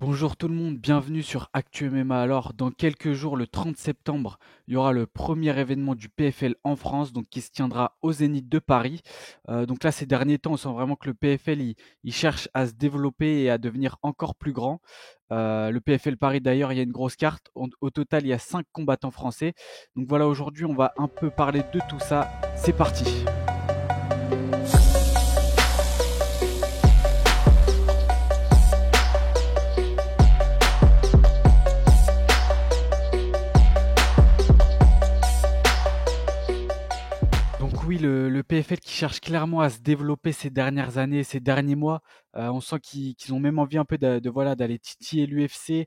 Bonjour tout le monde, bienvenue sur Actu MMA. Alors, dans quelques jours, le 30 septembre, il y aura le premier événement du PFL en France, donc qui se tiendra au Zénith de Paris. Donc là, ces derniers temps, on sent vraiment que le PFL, il cherche à se développer et à devenir encore plus grand. Le PFL Paris, d'ailleurs, il y a une grosse carte. Au total, il y a 5 combattants français. Donc voilà, aujourd'hui, on va un peu parler de tout ça. C'est parti. Donc oui, le PFL qui cherche clairement à se développer ces dernières années, ces derniers mois. On sent qu'ils ont même envie un peu voilà, d'aller titiller l'UFC.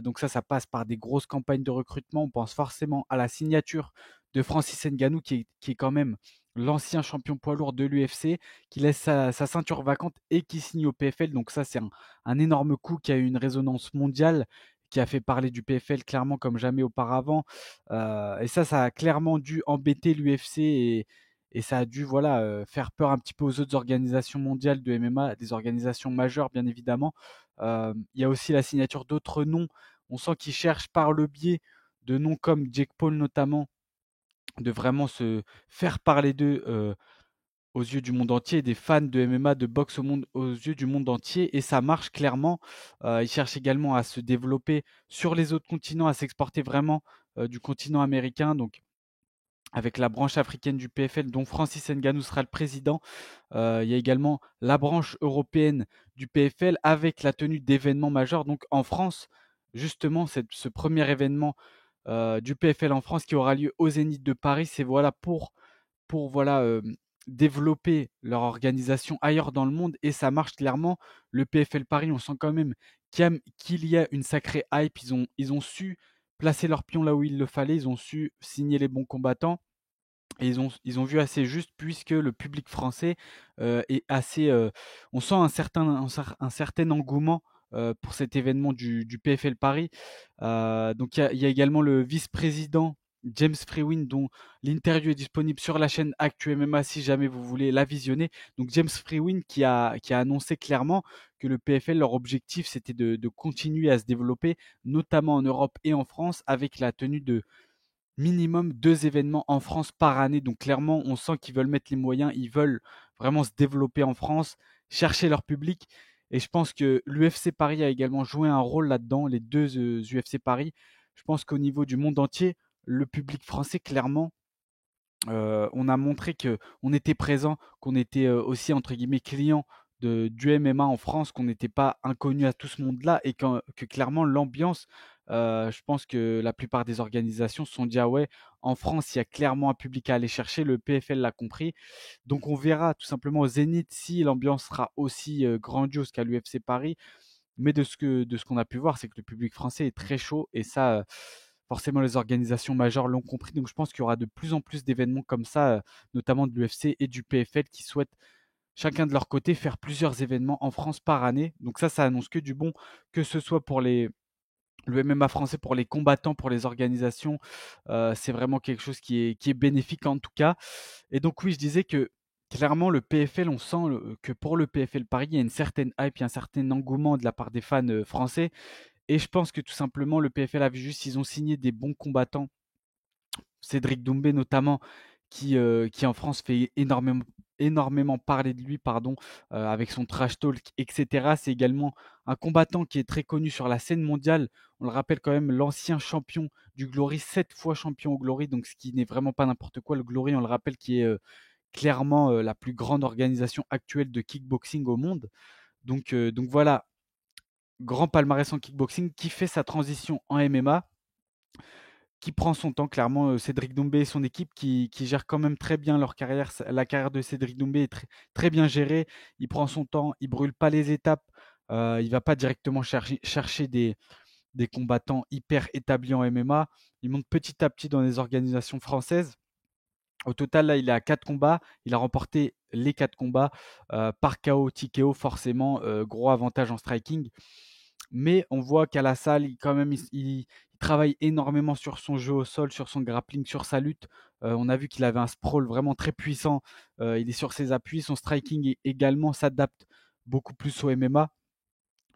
Donc ça passe par des grosses campagnes de recrutement. On pense forcément à la signature de Francis Ngannou, qui est quand même l'ancien champion poids lourd de l'UFC, qui laisse sa ceinture vacante et qui signe au PFL. Donc ça, c'est un énorme coup qui a eu une résonance mondiale, qui a fait parler du PFL clairement comme jamais auparavant. Et ça a clairement dû embêter l'UFC et ça a dû voilà, faire peur un petit peu aux autres organisations mondiales de MMA, des organisations majeures bien évidemment. Il y a aussi la signature d'autres noms. On sent qu'ils cherchent par le biais de noms comme Jake Paul notamment, de vraiment se faire parler d'eux, aux yeux du monde entier, des fans de MMA, de boxe aux yeux du monde entier, et ça marche clairement. Ils cherchent également à se développer sur les autres continents, à s'exporter vraiment du continent américain, donc avec la branche africaine du PFL dont Francis Ngannou sera le président. Il y a également la branche européenne du PFL avec la tenue d'événements majeurs. Donc en France, justement, ce premier événement du PFL en France qui aura lieu au Zénith de Paris, c'est voilà pour voilà, développer leur organisation ailleurs dans le monde, et ça marche clairement. Le PFL Paris, on sent quand même qu'il y a une sacrée hype. Ils ont su placer leur pion là où il le fallait, ils ont su signer les bons combattants et ils ont vu assez juste puisque le public français est assez. On sent un certain engouement pour cet événement du PFL Paris. Donc il y a également le vice-président James Freewin, dont l'interview est disponible sur la chaîne Actu MMA si jamais vous voulez la visionner. Donc James Freewin qui a annoncé clairement que le PFL, leur objectif, c'était de continuer à se développer, notamment en Europe et en France, avec la tenue de minimum 2 événements en France par année. Donc clairement, on sent qu'ils veulent mettre les moyens, ils veulent vraiment se développer en France, chercher leur public. Et je pense que l'UFC Paris a également joué un rôle là-dedans, les deux UFC Paris. Je pense qu'au niveau du monde entier, le public français, clairement, on a montré que on était présent, qu'on était aussi entre guillemets client du MMA en France, qu'on n'était pas inconnu à tout ce monde-là, et que clairement l'ambiance, je pense que la plupart des organisations se sont dit ah ouais, en France il y a clairement un public à aller chercher, le PFL l'a compris. Donc on verra tout simplement au Zénith si l'ambiance sera aussi grandiose qu'à l'UFC Paris. Mais de ce qu'on a pu voir, c'est que le public français est très chaud, et ça, forcément, les organisations majeures l'ont compris. Donc, je pense qu'il y aura de plus en plus d'événements comme ça, notamment de l'UFC et du PFL, qui souhaitent chacun de leur côté faire plusieurs événements en France par année. Donc ça annonce que du bon, que ce soit pour le MMA français, pour les combattants, pour les organisations. C'est vraiment quelque chose qui est bénéfique en tout cas. Et donc oui, je disais que clairement le PFL, on sent que pour le PFL Paris, il y a une certaine hype, il y a un certain engouement de la part des fans français. Et je pense que tout simplement, le PFL a vu juste, ils ont signé des bons combattants. Cédric Doumbé notamment, qui en France fait énormément parler de lui, pardon, avec son trash talk, etc. C'est également un combattant qui est très connu sur la scène mondiale. On le rappelle quand même, l'ancien champion du Glory, 7 fois champion au Glory, donc ce qui n'est vraiment pas n'importe quoi. Le Glory, on le rappelle, qui est clairement la plus grande organisation actuelle de kickboxing au monde. Donc voilà, grand palmarès en kickboxing, qui fait sa transition en MMA, qui prend son temps, clairement. Cédric Doumbé et son équipe qui gèrent quand même très bien leur carrière. La carrière de Cédric Doumbé est très, très bien gérée. Il prend son temps, il brûle pas les étapes. Il va pas directement chercher des combattants hyper établis en MMA. Il monte petit à petit dans les organisations françaises. Au total, là, il est à 4 combats. Il a remporté les 4 combats par KO, TKO, forcément, gros avantage en striking. Mais on voit qu'à la salle, quand même, il travaille énormément sur son jeu au sol, sur son grappling, sur sa lutte. On a vu qu'il avait un sprawl vraiment très puissant. Il est sur ses appuis. Son striking également s'adapte beaucoup plus au MMA.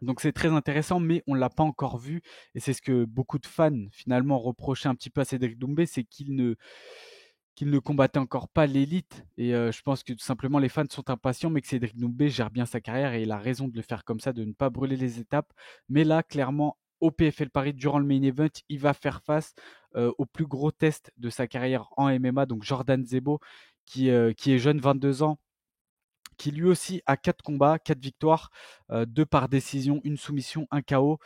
Donc c'est très intéressant, mais on l'a pas encore vu. Et c'est ce que beaucoup de fans finalement reprochaient un petit peu à Cédric Doumbé, c'est qu'il ne combattait encore pas l'élite. Et je pense que tout simplement les fans sont impatients, mais que Cédric Doumbé gère bien sa carrière et il a raison de le faire comme ça, de ne pas brûler les étapes. Mais là, clairement, au PFL Paris, durant le main event, il va faire face au plus gros test de sa carrière en MMA, donc Jordan Zebo, qui est jeune, 22 ans, qui lui aussi a 4 combats, 4 victoires, 2 par décision, une soumission, un KO.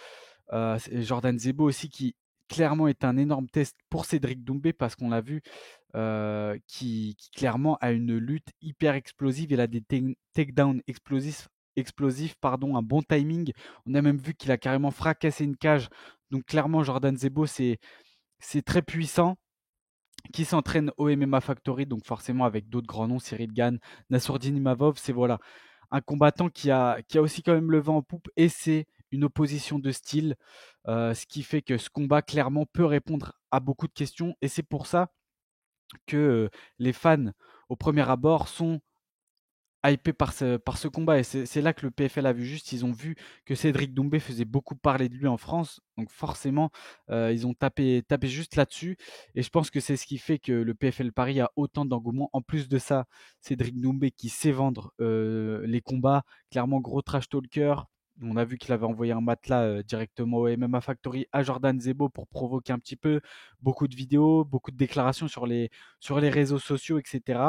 C'est Jordan Zebo aussi qui clairement est un énorme test pour Cédric Doumbé parce qu'on l'a vu, qui clairement a une lutte hyper explosive. Il a des takedowns explosifs, pardon, un bon timing. On a même vu qu'il a carrément fracassé une cage. Donc clairement, Jordan Zebo, c'est très puissant, qui s'entraîne au MMA Factory, donc forcément avec d'autres grands noms, Cyril Gann, Nassourdine Imavov, c'est voilà, un combattant qui a aussi quand même le vent en poupe et c'est une opposition de style, ce qui fait que ce combat clairement peut répondre à beaucoup de questions et c'est pour ça que les fans au premier abord sont hypé par ce combat. Et c'est là que le PFL a vu juste. Ils ont vu que Cédric Doumbé faisait beaucoup parler de lui en France. Donc forcément, ils ont tapé juste là-dessus. Et je pense que c'est ce qui fait que le PFL Paris a autant d'engouement. En plus de ça, Cédric Doumbé qui sait vendre les combats. Clairement, gros trash talker. On a vu qu'il avait envoyé un matelas directement au MMA Factory à Jordan Zebo pour provoquer un petit peu beaucoup de vidéos, beaucoup de déclarations sur les réseaux sociaux, etc.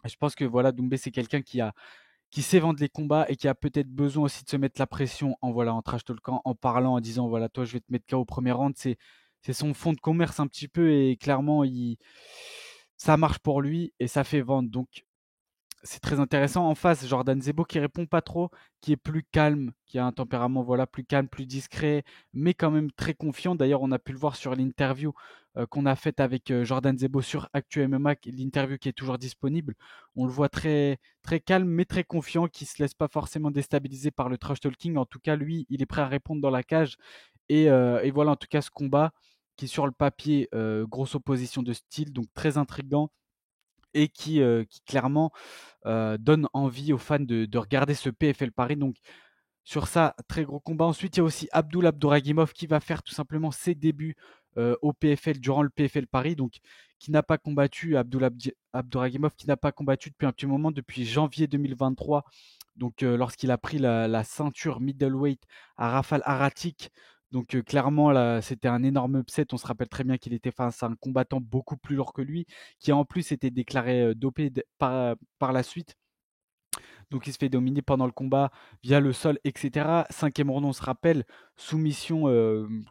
Je pense que voilà, Doumbé, c'est quelqu'un qui sait vendre les combats et qui a peut-être besoin aussi de se mettre la pression en voilà, en trash talkant, en parlant, en disant voilà, toi, je vais te mettre KO au premier round. C'est son fond de commerce un petit peu et clairement, ça marche pour lui et ça fait vendre. Donc, c'est très intéressant. En face, Jordan Zebo qui répond pas trop, qui est plus calme, qui a un tempérament voilà plus calme, plus discret, mais quand même très confiant. D'ailleurs, on a pu le voir sur l'interview qu'on a faite avec Jordan Zebo sur Actu MMA, l'interview qui est toujours disponible. On le voit très très calme, mais très confiant, qui se laisse pas forcément déstabiliser par le trash talking. En tout cas, lui, il est prêt à répondre dans la cage. Et voilà, en tout cas, ce combat qui sur le papier, grosse opposition de style, donc très intrigant et qui clairement donne envie aux fans de regarder ce PFL Paris. Donc sur ça, très gros combat. Ensuite, il y a aussi Abdul Abdouragimov qui va faire tout simplement ses débuts au PFL durant le PFL Paris. Donc qui n'a pas combattu, Abdouragimov qui n'a pas combattu depuis un petit moment, depuis janvier 2023. Donc lorsqu'il a pris la ceinture middleweight à Rafal Haratic. Donc clairement, là, c'était un énorme upset. On se rappelle très bien qu'il était face à un combattant beaucoup plus lourd que lui, qui en plus était déclaré dopé par la suite. Donc il se fait dominer pendant le combat via le sol, etc. Cinquième round, on se rappelle, soumission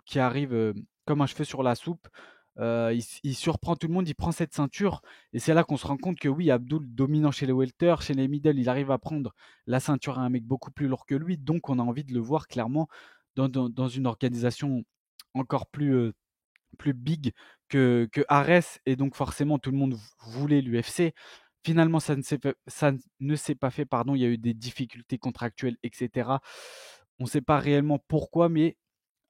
qui arrive comme un cheveu sur la soupe. Il surprend tout le monde, il prend cette ceinture. Et c'est là qu'on se rend compte que oui, Abdul, dominant chez les welter, chez les middle, il arrive à prendre la ceinture à un mec beaucoup plus lourd que lui. Donc on a envie de le voir clairement dans une organisation encore plus big que Ares, et donc forcément tout le monde voulait l'UFC. Finalement, ça ne s'est pas fait, pardon. Il y a eu des difficultés contractuelles, etc. On ne sait pas réellement pourquoi, mais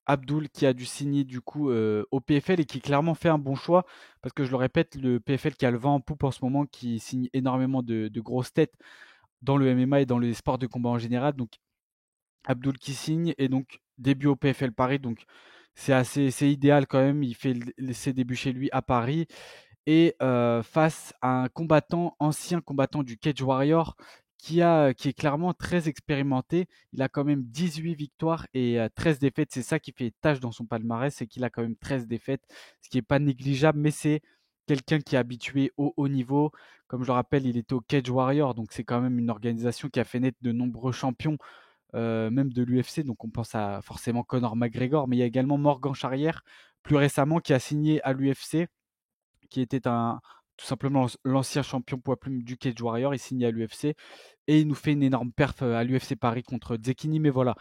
Abdul qui a dû signer du coup au PFL et qui clairement fait un bon choix parce que je le répète, le PFL qui a le vent en poupe en ce moment, qui signe énormément de grosses têtes dans le MMA et dans les sports de combat en général. Donc Abdul qui signe et donc début au PFL Paris, donc c'est idéal quand même. Il fait ses débuts chez lui à Paris et face à un ancien combattant du Cage Warrior qui est clairement très expérimenté. Il a quand même 18 victoires et 13 défaites. C'est ça qui fait tâche dans son palmarès, c'est qu'il a quand même 13 défaites, ce qui est pas négligeable, mais c'est quelqu'un qui est habitué au haut niveau. Comme je le rappelle, il était au Cage Warrior, donc c'est quand même une organisation qui a fait naître de nombreux champions même de l'UFC. Donc on pense à forcément Conor McGregor, mais il y a également Morgan Charrière, plus récemment, qui a signé à l'UFC, qui était tout simplement l'ancien champion poids plume du Cage Warrior. Il signe à l'UFC et il nous fait une énorme perf à l'UFC Paris contre Zekini. Mais voilà,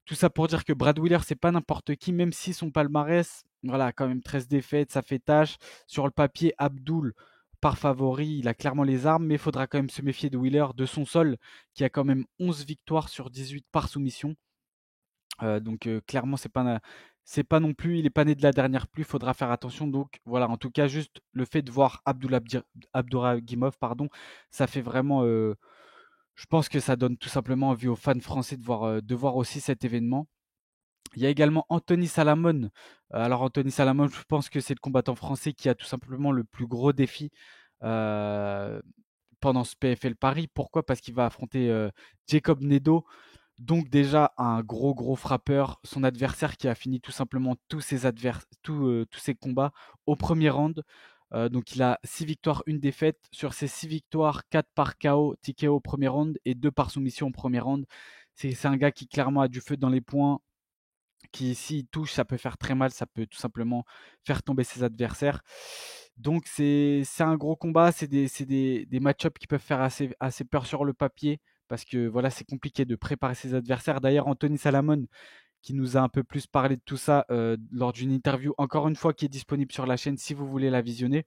tout ça pour dire que Brad Wheeler, c'est pas n'importe qui, même si son palmarès, voilà, quand même 13 défaites, ça fait tâche. Sur le papier, Abdul, par favori, il a clairement les armes, mais il faudra quand même se méfier de Wheeler, de son sol, qui a quand même 11 victoires sur 18 par soumission. Donc clairement, c'est pas non plus, il est pas né de la dernière pluie, il faudra faire attention. Donc voilà, en tout cas, juste le fait de voir Abduragimov, pardon, ça fait vraiment Je pense que ça donne tout simplement envie aux fans français de voir aussi cet événement. Il y a également Anthony Salamone. Alors Anthony Salamone, je pense que c'est le combattant français qui a tout simplement le plus gros défi euh, pendant ce PFL Paris. Pourquoi? Parce qu'il va affronter Jacob Nedo, donc déjà un gros frappeur. Son adversaire qui a fini tout simplement tous ses combats au premier round. Donc il a 6 victoires, une défaite. Sur ces 6 victoires, 4 par KO, TKO au premier round et 2 par soumission au premier round. C'est un gars qui clairement a du feu dans les poings, qui s'il touche, ça peut faire très mal, ça peut tout simplement faire tomber ses adversaires. Donc c'est un gros combat, des match-ups qui peuvent faire assez peur sur le papier, parce que voilà, c'est compliqué de préparer ses adversaires. D'ailleurs, Anthony Salamone, qui nous a un peu plus parlé de tout ça lors d'une interview, encore une fois, qui est disponible sur la chaîne si vous voulez la visionner.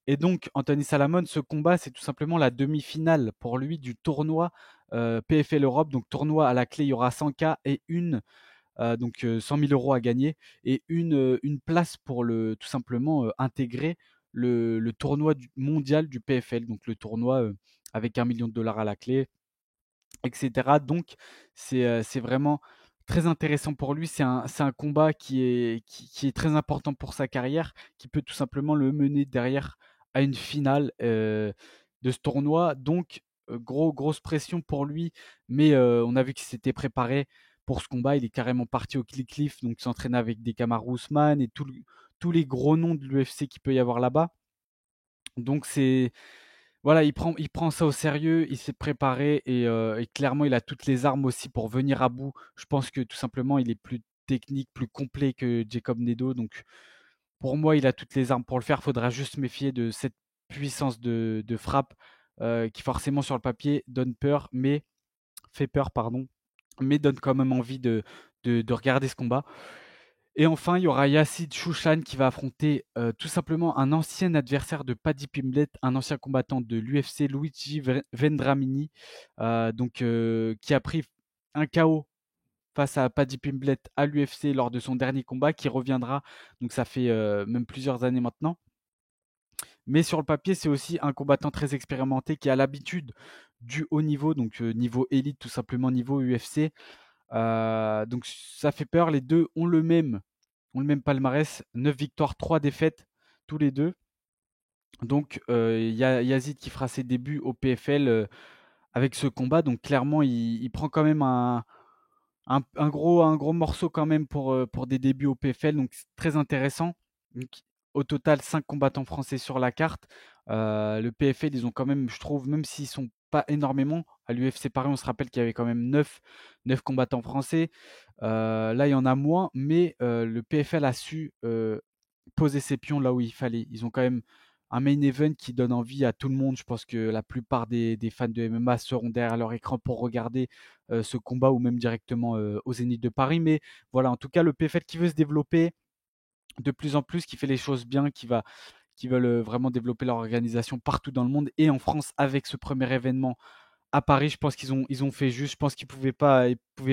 Et donc, Anthony Salamone, ce combat, c'est tout simplement la demi-finale pour lui du tournoi PFL Europe. Donc, tournoi à la clé, il y aura 100K et 100 000 euros à gagner et une place pour tout simplement intégrer le tournoi mondial du PFL, donc le tournoi avec 1 million de dollars à la clé, etc. Donc c'est vraiment très intéressant pour lui. C'est un combat qui est très important pour sa carrière, qui peut tout simplement le mener derrière à une finale de ce tournoi. Donc grosse pression pour lui, mais on a vu qu'il s'était préparé pour ce combat. Il est carrément parti au Cliff, donc s'entraîner avec des Kamaru Usman et tous les gros noms de l'UFC qu'il peut y avoir là-bas. Donc c'est voilà, il prend ça au sérieux, il s'est préparé et clairement, il a toutes les armes aussi pour venir à bout. Je pense que tout simplement, il est plus technique, plus complet que Jacob Nedo. Donc, pour moi, il a toutes les armes pour le faire. Il faudra juste se méfier de cette puissance de frappe qui, forcément, sur le papier, donne peur, mais fait peur, pardon, mais donne quand même envie de regarder ce combat. Et enfin, il y aura Yacine Chouchan qui va affronter tout simplement un ancien adversaire de Paddy Pimblett, un ancien combattant de l'UFC, Luigi Vendramini, qui a pris un KO face à Paddy Pimblett à l'UFC lors de son dernier combat, qui reviendra. Donc ça fait même plusieurs années maintenant. Mais sur le papier, c'est aussi un combattant très expérimenté qui a l'habitude du haut niveau, donc niveau élite, tout simplement niveau UFC. Donc ça fait peur. Les deux ont le même palmarès, 9 victoires, 3 défaites, tous les deux. Donc il y a Yazid qui fera ses débuts au PFL avec ce combat. Donc clairement, il prend quand même un gros morceau quand même pour des débuts au PFL. Donc c'est très intéressant. Donc, au total, 5 combattants français sur la carte. Le PFL, ils ont quand même, je trouve, même s'ils sont pas énormément, à l'UFC Paris, on se rappelle qu'il y avait quand même 9 combattants français. Là, il y en a moins, mais le PFL a su poser ses pions là où il fallait. Ils ont quand même un main event qui donne envie à tout le monde. Je pense que la plupart des fans de MMA seront derrière leur écran pour regarder ce combat ou même directement au Zénith de Paris. Mais voilà, en tout cas, le PFL qui veut se développer de plus en plus, qui fait les choses bien, qui veulent vraiment développer leur organisation partout dans le monde et en France avec ce premier événement à Paris. Je pense ils ont fait juste. Je pense ils pouvaient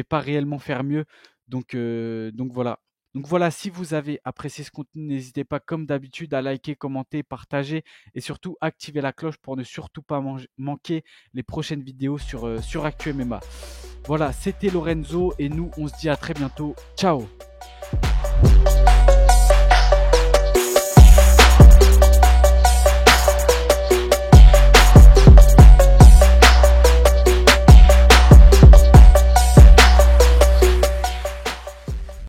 pas réellement faire mieux. Donc voilà. Donc voilà, si vous avez apprécié ce contenu, n'hésitez pas comme d'habitude à liker, commenter, partager et surtout activer la cloche pour ne surtout pas manquer les prochaines vidéos sur Actu MMA. Voilà, c'était Lorenzo et nous on se dit à très bientôt. Ciao.